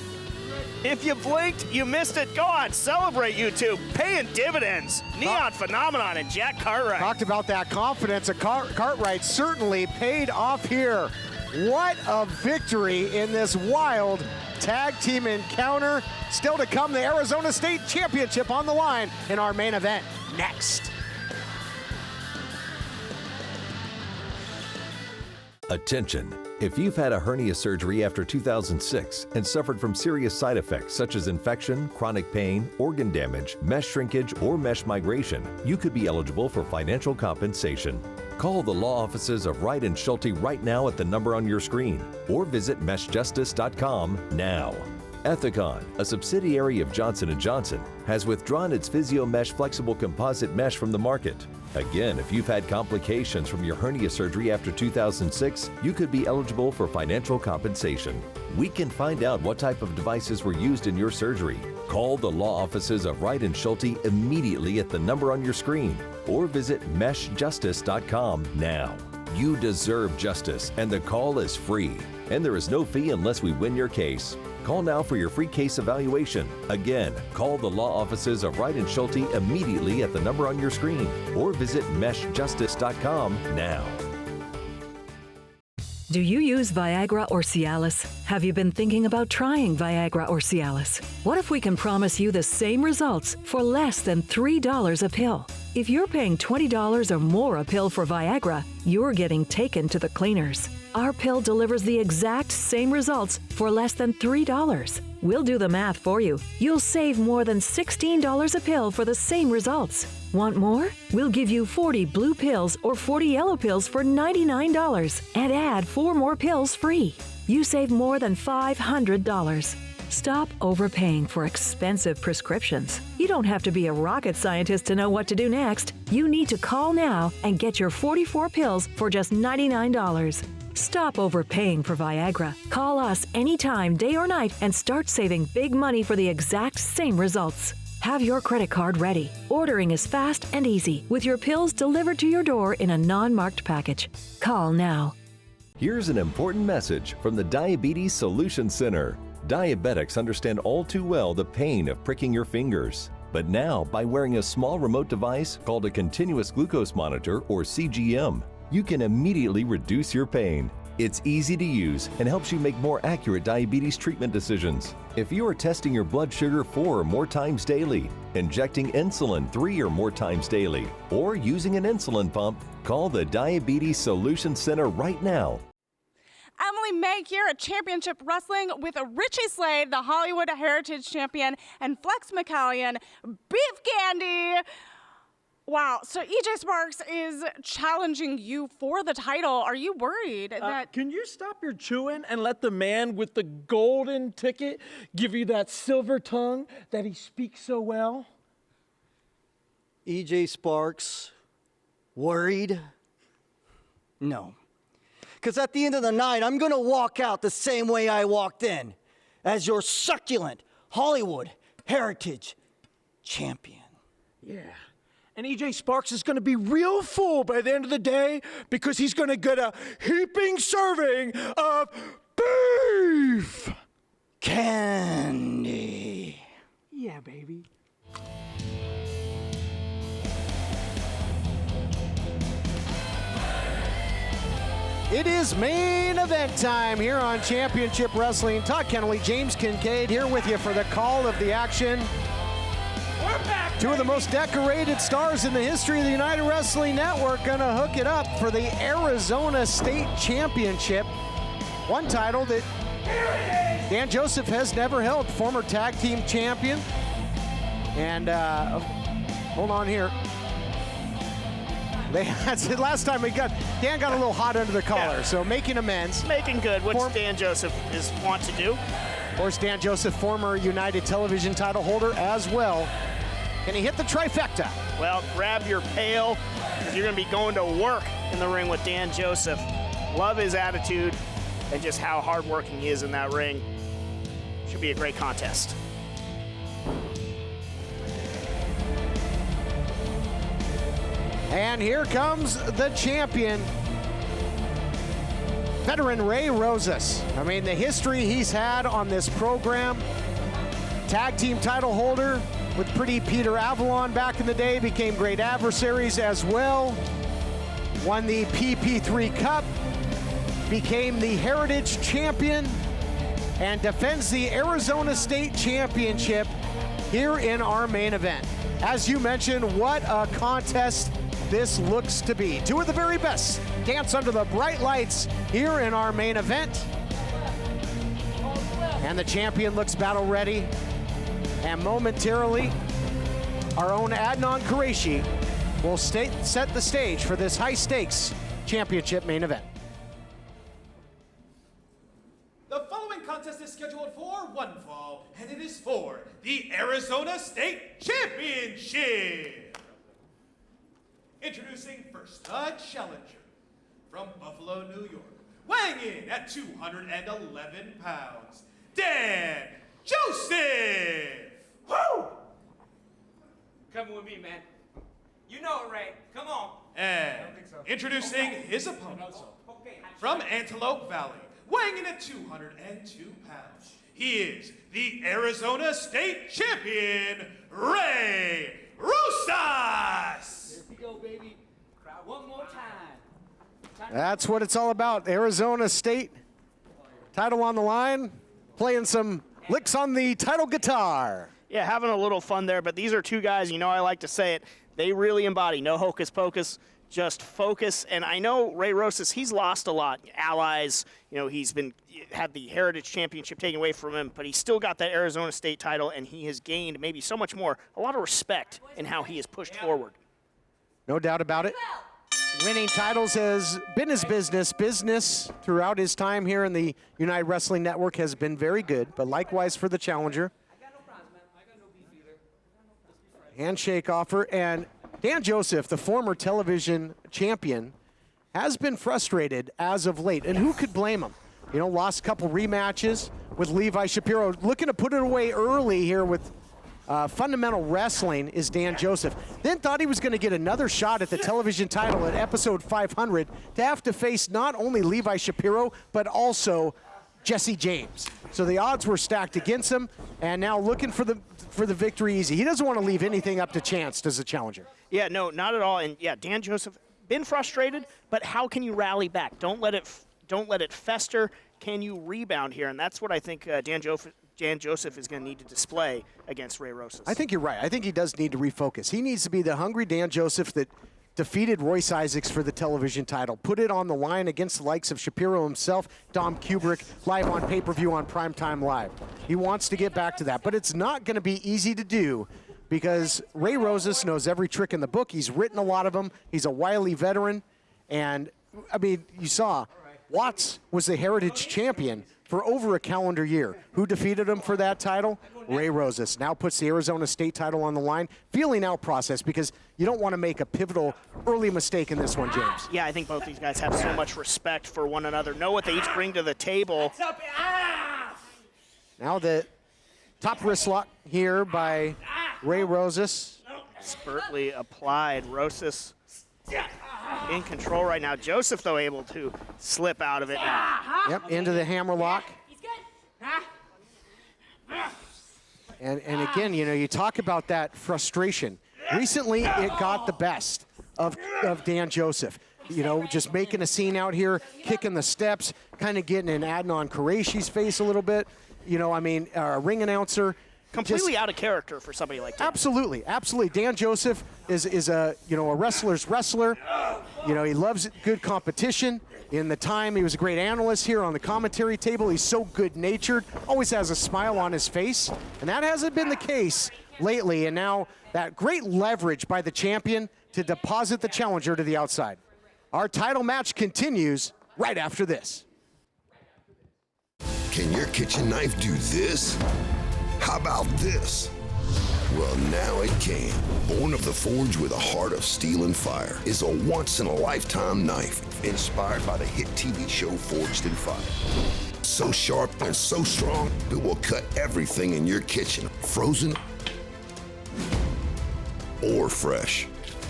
If you blinked, you missed it. Go on, celebrate, you two. Paying dividends. Neon Phenomenon and Jack Cartwright. Talked about that confidence of Cartwright certainly paid off here. What a victory in this wild tag team encounter. Still to come, the Arizona State Championship on the line in our main event next. Attention. If you've had a hernia surgery after 2006 and suffered from serious side effects such as infection, chronic pain, organ damage, mesh shrinkage, or mesh migration, you could be eligible for financial compensation. Call the law offices of Wright & Schulte right now at the number on your screen or visit meshjustice.com now. Ethicon, a subsidiary of Johnson & Johnson, has withdrawn its PhysioMesh flexible composite mesh from the market. Again, if you've had complications from your hernia surgery after 2006, you could be eligible for financial compensation. We can find out what type of devices were used in your surgery. Call the law offices of Wright & Schulte immediately at the number on your screen or visit meshjustice.com now. You deserve justice, and the call is free. And there is no fee unless we win your case. Call now for your free case evaluation. Again, call the law offices of Wright & Schulte immediately at the number on your screen or visit meshjustice.com now. Do you use Viagra or Cialis? Have you been thinking about trying Viagra or Cialis? What if we can promise you the same results for less than $3 a pill? If you're paying $20 or more a pill for Viagra, you're getting taken to the cleaners. Our pill delivers the exact same results for less than $3. We'll do the math for you. You'll save more than $16 a pill for the same results. Want more? We'll give you 40 blue pills or 40 yellow pills for $99 and add 4 more pills free. You save more than $500. Stop overpaying for expensive prescriptions. You don't have to be a rocket scientist to know what to do next. You need to call now and get your 44 pills for just $99. Stop overpaying for Viagra. Call us anytime, day or night, and start saving big money for the exact same results. Have your credit card ready. Ordering is fast and easy, with your pills delivered to your door in a non-marked package. Call now. Here's an important message from the Diabetes Solution Center. Diabetics understand all too well the pain of pricking your fingers. But now, by wearing a small remote device called a continuous glucose monitor, or CGM, you can immediately reduce your pain. It's easy to use and helps you make more accurate diabetes treatment decisions. If you are testing your blood sugar 4 or more times daily, injecting insulin 3 or more times daily, or using an insulin pump, call the Diabetes Solution Center right now. Emily May here at Championship Wrestling with Richie Slade, the Hollywood Heritage Champion, and Flex McCallion, Beef Candy. Wow, so EJ Sparks is challenging you for the title. Are you worried that... Can you stop your chewing and let the man with the golden ticket give you that silver tongue that he speaks so well? EJ Sparks, worried? No. Because at the end of the night, I'm going to walk out the same way I walked in, as your succulent Hollywood Heritage Champion. Yeah. And EJ Sparks is going to be real full by the end of the day because he's going to get a heaping serving of beef candy. Yeah, baby. It is main event time here on Championship Wrestling. Todd Kennelly, James Kincaid here with you for the call of the action. We're back, Two of the most decorated stars in the history of the United Wrestling Network gonna hook it up for the Arizona State Championship. One title that Dan Joseph has never held, former tag team champion. And hold on here. Last time Dan got a little hot under the collar, so making amends. Making good, which Dan Joseph is want to do. Of course, Dan Joseph, former United Television title holder as well. Can he hit the trifecta? Well, grab your pail, because you're going to be going to work in the ring with Dan Joseph. Love his attitude and just how hardworking he is in that ring. Should be a great contest. And here comes the champion, veteran Ray Rosas. I mean, the history he's had on this program. Tag team title holder with Pretty Peter Avalon back in the day, became great adversaries as well. Won the PP3 Cup. became the Heritage Champion and defends the Arizona State Championship here in our main event. As you mentioned, what a contest this looks to be. Two of the very best dance under the bright lights here in our main event. And the champion looks battle ready. And momentarily, our own Adnan Qureshi will set the stage for this high stakes championship main event. The following contest is scheduled for one fall, and it is for the Arizona State Championship. Introducing first, a challenger from Buffalo, New York, weighing in at 211 pounds, Dan Joseph. Woo! Come with me, man. You know it, Ray. Come on. And introducing his opponent from Antelope Valley, weighing in at 202 pounds, he is the Arizona State Champion, Ray Rosas. Here we go, baby. Crowd one more time. That's what it's all about. Arizona State, title on the line, playing some licks on the title guitar. Yeah, having a little fun there, but these are two guys, you know I like to say it, they really embody no hocus pocus, just focus. And I know Ray Rosas, he's lost a lot. Allies, you know, he's had the Heritage Championship taken away from him, but he's still got that Arizona State title, and he has gained maybe so much more, a lot of respect in how he has pushed forward. No doubt about it. Winning titles has been his business throughout his time here in the United Wrestling Network has been very good, but likewise for the challenger. Handshake offer, and Dan Joseph, the former television champion, has been frustrated as of late, and who could blame him? You know, lost a couple rematches with Levi Shapiro, looking to put it away early here with Fundamental Wrestling is Dan Joseph. Then thought he was going to get another shot at the television title at episode 500 to have to face not only Levi Shapiro, but also Jesse James. So the odds were stacked against him, and now looking for the victory easy. He doesn't want to leave anything up to chance as a challenger. Yeah, no, not at all. And yeah, Dan Joseph, been frustrated, but how can you rally back? Don't let it fester. Can you rebound here? And that's what I think Dan Joseph is going to need to display against Ray Rosas. I think you're right. I think he does need to refocus. He needs to be the hungry Dan Joseph that defeated Royce Isaacs for the television title, put it on the line against the likes of Shapiro himself, Dom Kubrick, live on pay-per-view on Primetime Live. He wants to get back to that, but it's not going to be easy to do because Ray Rosas knows every trick in the book. He's written a lot of them. He's a wily veteran, and, I mean, you saw Watts was the Heritage Champion for over a calendar year. Who defeated him for that title? Ray Rosas. Now puts the Arizona State title on the line. Feeling out process because you don't want to make a pivotal early mistake in this one, James. Yeah, I think both these guys have so much respect for one another, know what they each bring to the table. Now the top wrist lock here by Ray Rosas. Expertly applied. Rosas in control right now. Joseph, though, able to slip out of it now. Yep, into the hammer lock. And again, you know, you talk about that frustration. Recently, it got the best of Dan Joseph. You know, just making a scene out here, kicking the steps, kind of getting an Adnan Qureshi's face a little bit. You know, I mean, ring announcer. Completely out of character for somebody like that. Absolutely, absolutely. Dan Joseph is a wrestler's wrestler. You know, he loves good competition. In the time, he was a great analyst here on the commentary table. He's so good-natured, always has a smile on his face, and that hasn't been the case lately. And now that great leverage by the champion to deposit the challenger to the outside. Our title match continues right after this. Can your kitchen knife do this? How about this? Well, now it can. Born of the forge with a heart of steel and fire is a once-in-a-lifetime knife inspired by the hit TV show Forged in Fire. So sharp and so strong, it will cut everything in your kitchen, frozen or fresh.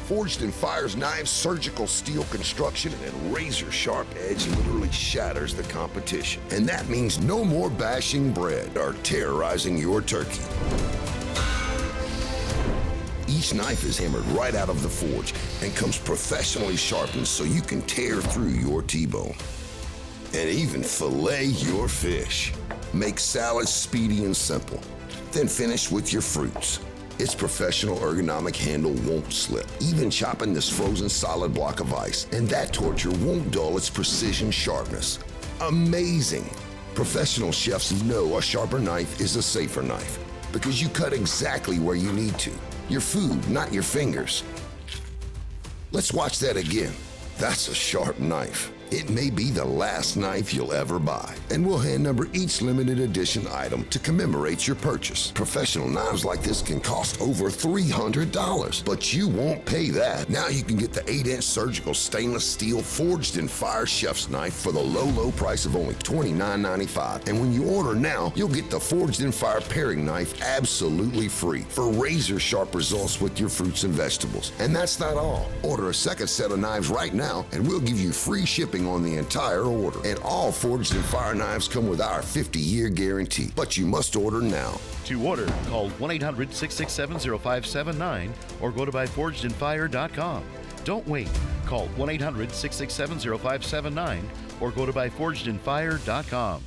Forged in Fire's knives, surgical steel construction, and razor-sharp edge literally shatters the competition. And that means no more bashing bread or terrorizing your turkey. Each knife is hammered right out of the forge and comes professionally sharpened so you can tear through your T-bone. and even fillet your fish. Make salads speedy and simple. Then finish with your fruits. Its professional ergonomic handle won't slip, even chopping this frozen solid block of ice, and that torture won't dull its precision sharpness. Amazing! Professional chefs know a sharper knife is a safer knife because you cut exactly where you need to. Your food, not your fingers. Let's watch that again. That's a sharp knife. It may be the last knife you'll ever buy, and we'll hand number each limited edition item to commemorate your purchase. Professional knives like this can cost over $300, but you won't pay that. Now you can get the 8-inch surgical stainless steel forged in fire chef's knife for the low price of only $29.95. And when you order now, you'll get the forged in fire paring knife absolutely free for razor sharp results with your fruits and vegetables. And that's not all. Order a second set of knives right now, and we'll give you free shipping on the entire order. And all forged in fire knives come with our 50-year guarantee. But you must order now. To order, call 1-800-667-0579 or go to buyforgedinfire.com. Don't wait. Call 1-800-667-0579 or go to buyforgedinfire.com.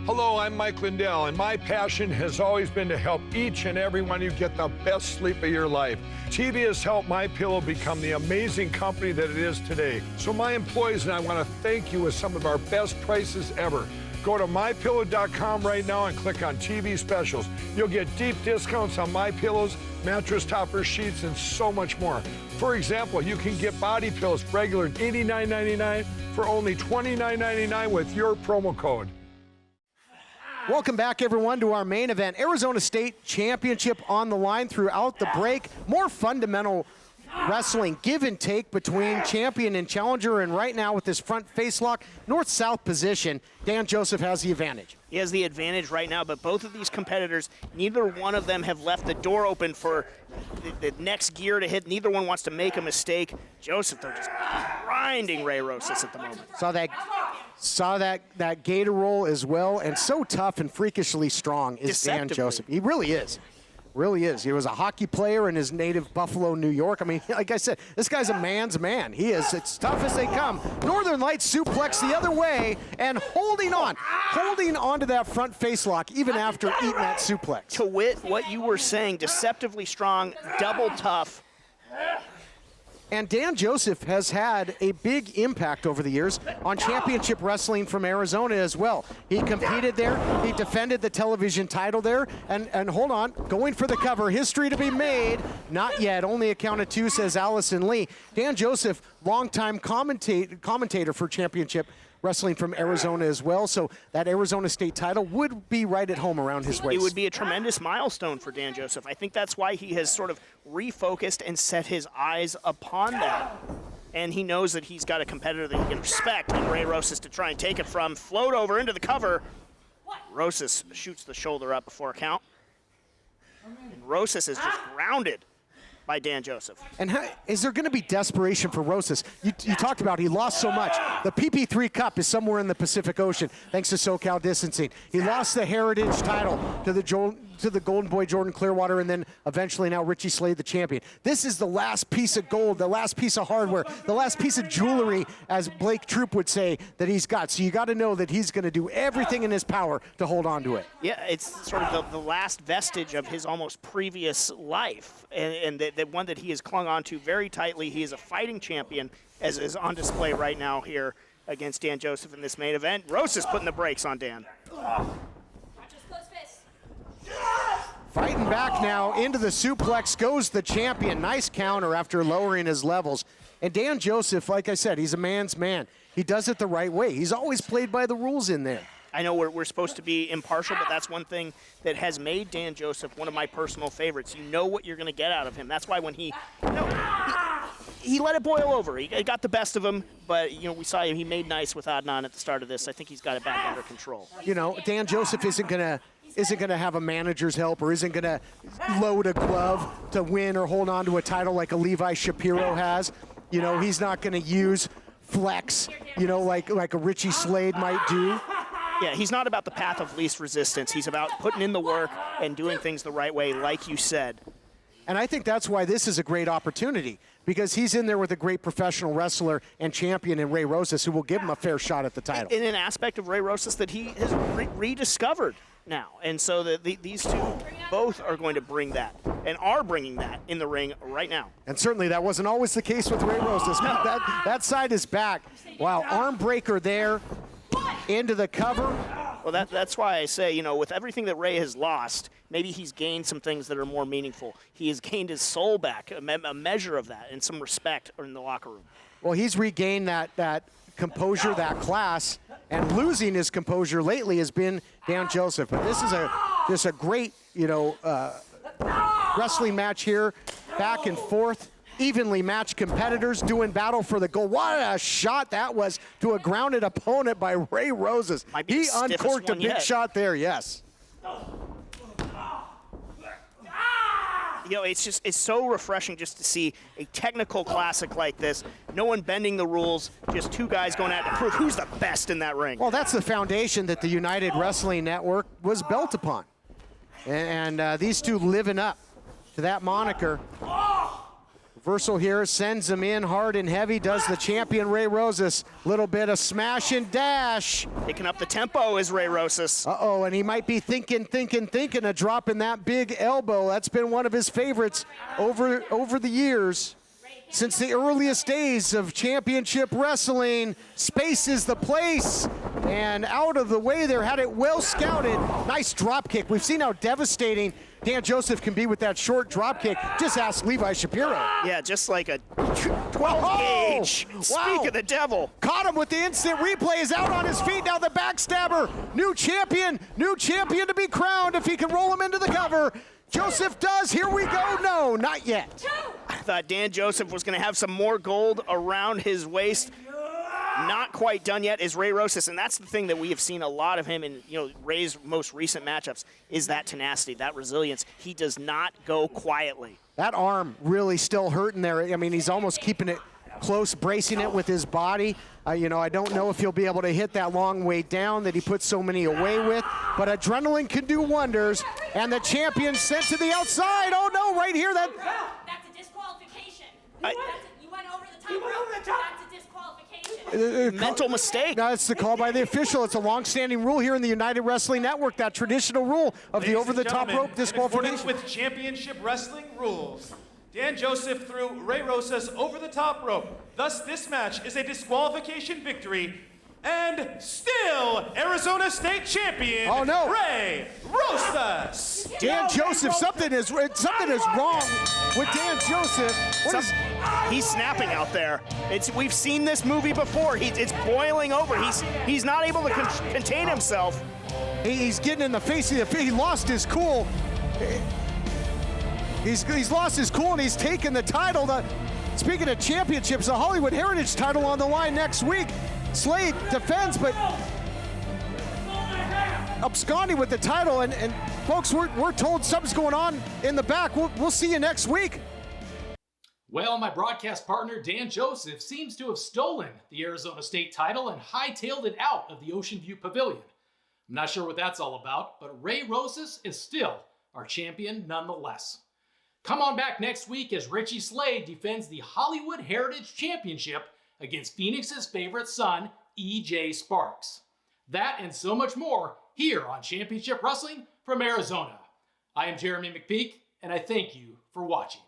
Hello, I'm Mike Lindell, and my passion has always been to help each and every one of you get the best sleep of your life. TV has helped MyPillow become the amazing company that it is today. So my employees and I want to thank you with some of our best prices ever. Go to MyPillow.com right now and click on TV specials. You'll get deep discounts on MyPillows, mattress toppers, sheets, and so much more. For example, you can get body pillows regular $89.99 for only $29.99 with your promo code. Welcome back, everyone, to our main event. Arizona State Championship on the line throughout the break. More fundamental wrestling give and take between champion and challenger, and right now with this front face lock, north-south position, Dan Joseph has the advantage. He has the advantage right now, but both of these competitors, neither one of them have left the door open for the next gear to hit. Neither one wants to make a mistake. Joseph, though, just grinding Ray Rosas at the moment. Saw that gator roll as well, and so tough and freakishly strong is Dan Joseph. He really is. Really is. He was a hockey player in his native Buffalo, New York. I mean, like I said, this guy's a man's man. He is. It's tough as they come. Northern Lights suplex the other way and holding on to that front face lock even after eating that suplex. To wit, what you were saying, deceptively strong, double tough. And Dan Joseph has had a big impact over the years on championship wrestling from Arizona as well. He competed there. He defended the television title there. And hold on, going for the cover. History to be made. Not yet. Only a count of two, says Allison Lee. Dan Joseph, longtime commentator for championship wrestling from Arizona as well, so that Arizona State title would be right at home around his waist. It would be a tremendous milestone for Dan Joseph. I think that's why he has sort of refocused and set his eyes upon that. And he knows that he's got a competitor that he can respect, and Ray Rosas to try and take it from. Float over into the cover. Rosas shoots the shoulder up before a count. And Rosas is just grounded by Dan Joseph. And is there going to be desperation for Rosas? You talked about he lost so much. The PP3 Cup is somewhere in the Pacific Ocean thanks to SoCal distancing. He lost the Heritage title to the Golden Boy Jordan Clearwater, and then eventually now Richie Slade, the champion. This is the last piece of gold, the last piece of hardware, the last piece of jewelry, as Blake Troop would say, that he's got. So you got to know that he's going to do everything in his power to hold on to it. Yeah, it's sort of the last vestige of his almost previous life, and the one that he has clung on to very tightly. He is a fighting champion, as is on display right now here against Dan Joseph in this main event. Rosas putting the brakes on Dan. Fighting back now into the suplex goes the champion. Nice counter after lowering his levels. And Dan Joseph, like I said, he's a man's man. He does it the right way. He's always played by the rules in there. I know we're supposed to be impartial, but that's one thing that has made Dan Joseph one of my personal favorites. You know what you're going to get out of him. That's why when he let it boil over. He got the best of him, but we saw he made nice with Adnan at the start of this. I think he's got it back under control. Dan Joseph isn't going to have a manager's help or isn't going to load a glove to win or hold on to a title like a Levi Shapiro has. He's not going to use flex, like a Richie Slade might do. Yeah, he's not about the path of least resistance. He's about putting in the work and doing things the right way, like you said. And I think that's why this is a great opportunity. because he's in there with a great professional wrestler and champion in Ray Rosas, who will give him a fair shot at the title. In an aspect of Ray Rosas that he has rediscovered now. And so these two both are going to bring that and are bringing that in the ring right now. And certainly that wasn't always the case with Ray Rosas. That side is back. Wow, arm breaker there into the cover. Well, that's why I say, with everything that Ray has lost, maybe he's gained some things that are more meaningful. He has gained his soul back, a measure of that, and some respect in the locker room. Well, he's regained that composure, that class, and losing his composure lately has been Dan Joseph. But this is a great, wrestling match here, back and forth. Evenly matched competitors doing battle for the gold. What a shot that was to a grounded opponent by Ray Rosas. He uncorked a big shot there, yes. It's so refreshing just to see a technical classic like this. No one bending the rules, just two guys going out to prove who's the best in that ring. Well, that's the foundation that the United Wrestling Network was built upon. And these two living up to that moniker. Reversal here, sends him in hard and heavy, does the champion Ray Rosas. Little bit of smash and dash. Picking up the tempo is Ray Rosas. Uh-oh, and he might be thinking of dropping that big elbow. That's been one of his favorites over the years. Since the earliest days of championship wrestling, space is the place. And out of the way there, had it well scouted. Nice drop kick. We've seen how devastating Dan Joseph can be with that short drop kick. Just ask Levi Shapiro. Yeah, just like a 12 gauge. Wow. Speak of the devil. Caught him with the instant replay. Is out on his feet. Now the backstabber. New champion to be crowned if he can roll him into the cover. Joseph does. Here we go. No, not yet. I thought Dan Joseph was going to have some more gold around his waist. Not quite done yet is Ray Rosas, and that's the thing that we have seen a lot of him in Ray's most recent matchups is that tenacity, that resilience. He does not go quietly. That arm really still hurting there. I mean, he's almost keeping it close, bracing it with his body. I don't know if he'll be able to hit that long way down that he put so many away with, but adrenaline can do wonders, and the champion sent to the outside. Oh no, right here. That's a disqualification. You went over the top rope. That's a disqualification. Mental mistake. No, it's the call by the official. It's a long-standing rule here in the United Wrestling Network, that traditional rule of the over-the-top rope disqualification. In accordance with championship wrestling rules, Dan Joseph threw Ray Rosas over the top rope. Thus, this match is a disqualification victory. And still, Arizona State champion, Ray Rosas. Dan Joseph, something is wrong with Dan Joseph. He's snapping out there. We've seen this movie before. It's boiling over. He's not able to contain himself. He's getting in the face of the field. He lost his cool. He's lost his cool, and he's taken the title. Speaking of championships, the Hollywood Heritage title on the line next week. Slade defends, but absconding with the title, and folks, we're told something's going on in the back. We'll see you next week. Well, my broadcast partner, Dan Joseph, seems to have stolen the Arizona State title and hightailed it out of the Ocean View Pavilion. I'm not sure what that's all about, but Ray Rosas is still our champion nonetheless. Come on back next week as Richie Slade defends the Hollywood Heritage Championship against Phoenix's favorite son, EJ Sparks. That and so much more here on Championship Wrestling from Arizona. I am Jeramie McPeek, and I thank you for watching.